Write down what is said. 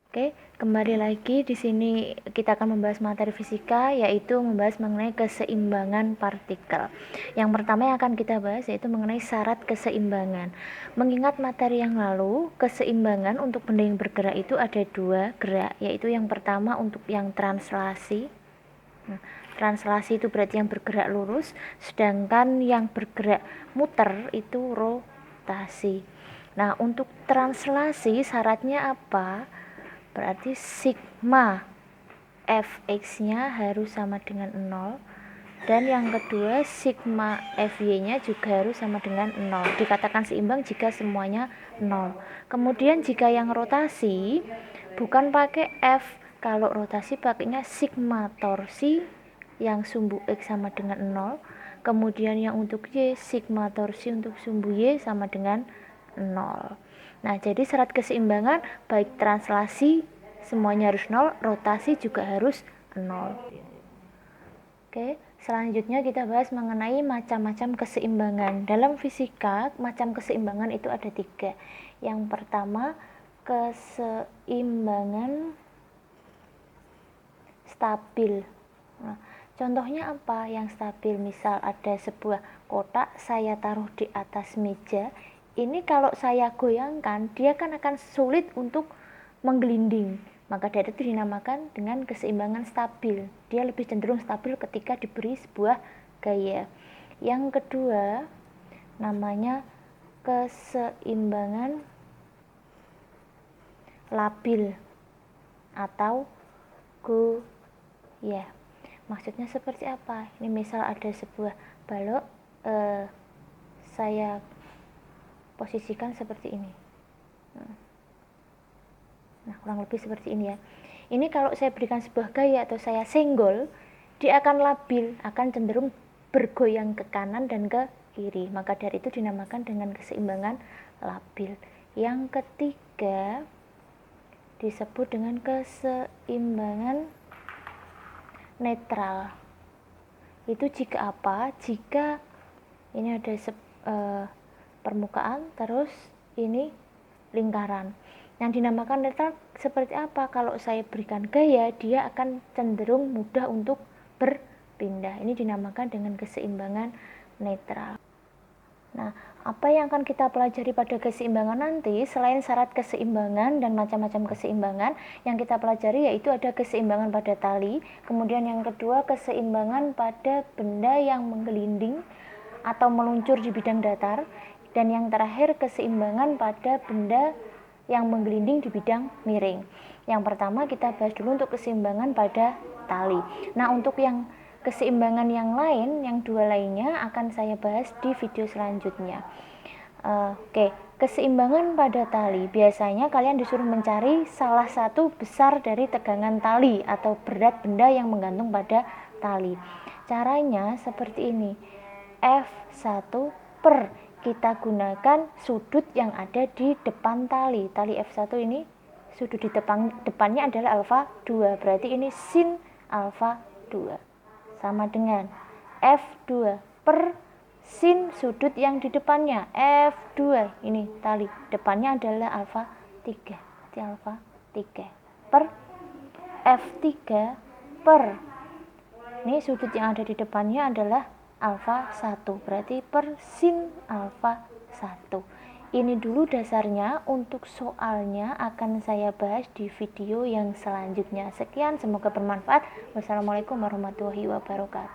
Oke, kembali lagi di sini kita akan membahas materi fisika, yaitu membahas mengenai keseimbangan partikel. Yang pertama yang akan kita bahas yaitu mengenai syarat keseimbangan. Mengingat materi yang lalu, keseimbangan untuk benda yang bergerak itu ada dua gerak, yaitu yang pertama untuk yang translasi. Nah, translasi itu berarti yang bergerak lurus, sedangkan yang bergerak muter itu rotasi. Nah, untuk translasi syaratnya apa? Berarti sigma fx-nya harus sama dengan 0, dan yang kedua sigma fy-nya juga harus sama dengan 0. Dikatakan seimbang jika semuanya 0. Kemudian jika yang rotasi bukan pakai f, kalau rotasi pakainya sigma torsi yang sumbu x sama dengan 0. Kemudian yang untuk y, sigma torsi untuk sumbu y sama dengan 0. Nah, jadi syarat keseimbangan baik translasi semuanya harus 0, rotasi juga harus 0. Oke, selanjutnya kita bahas mengenai macam-macam keseimbangan. Dalam fisika, macam keseimbangan itu ada 3. Yang pertama, keseimbangan stabil. Nah, contohnya apa yang stabil? Misal ada sebuah kotak, saya taruh di atas meja. Ini kalau saya goyangkan, dia kan akan sulit untuk menggelinding. Maka dari itu dinamakan dengan keseimbangan stabil. Dia lebih cenderung stabil ketika diberi sebuah gaya. Yang kedua, namanya keseimbangan labil atau goyah. Maksudnya seperti apa? Ini misal ada sebuah balok, saya posisikan seperti ini. Nah, kurang lebih seperti ini ya. Ini kalau saya berikan sebuah gaya atau saya senggol, dia akan labil, akan cenderung bergoyang ke kanan dan ke kiri. Maka dari itu dinamakan dengan keseimbangan labil. Yang ketiga disebut dengan keseimbangan netral. Itu jika apa? Jika ini ada permukaan, terus ini lingkaran. Yang dinamakan netral seperti apa? Kalau saya berikan gaya, dia akan cenderung mudah untuk berpindah. Ini dinamakan dengan keseimbangan netral. Nah, apa yang akan kita pelajari pada keseimbangan nanti, selain syarat keseimbangan dan macam-macam keseimbangan, yang kita pelajari yaitu ada keseimbangan pada tali, kemudian yang kedua keseimbangan pada benda yang menggelinding atau meluncur di bidang datar, dan yang terakhir keseimbangan pada benda yang menggelinding di bidang miring. Yang pertama kita bahas dulu untuk keseimbangan pada tali. Nah, untuk yang keseimbangan yang lain, yang dua lainnya akan saya bahas di video selanjutnya. Oke, keseimbangan pada tali. Biasanya kalian disuruh mencari salah satu besar dari tegangan tali atau berat benda yang menggantung pada tali. Caranya seperti ini. F1 per, kita gunakan sudut yang ada di depan tali. Tali F1 ini sudut di depannya adalah alfa 2. Berarti ini sin alfa 2. Sama dengan F2 per sin sudut yang di depannya F2. Ini tali depannya adalah alfa 3. Berarti alfa 3 per F3 per, ini sudut yang ada di depannya adalah alfa 1, berarti per sin alfa 1. Ini dulu dasarnya, untuk soalnya akan saya bahas di video yang selanjutnya. Sekian, semoga bermanfaat. Wassalamualaikum warahmatullahi wabarakatuh.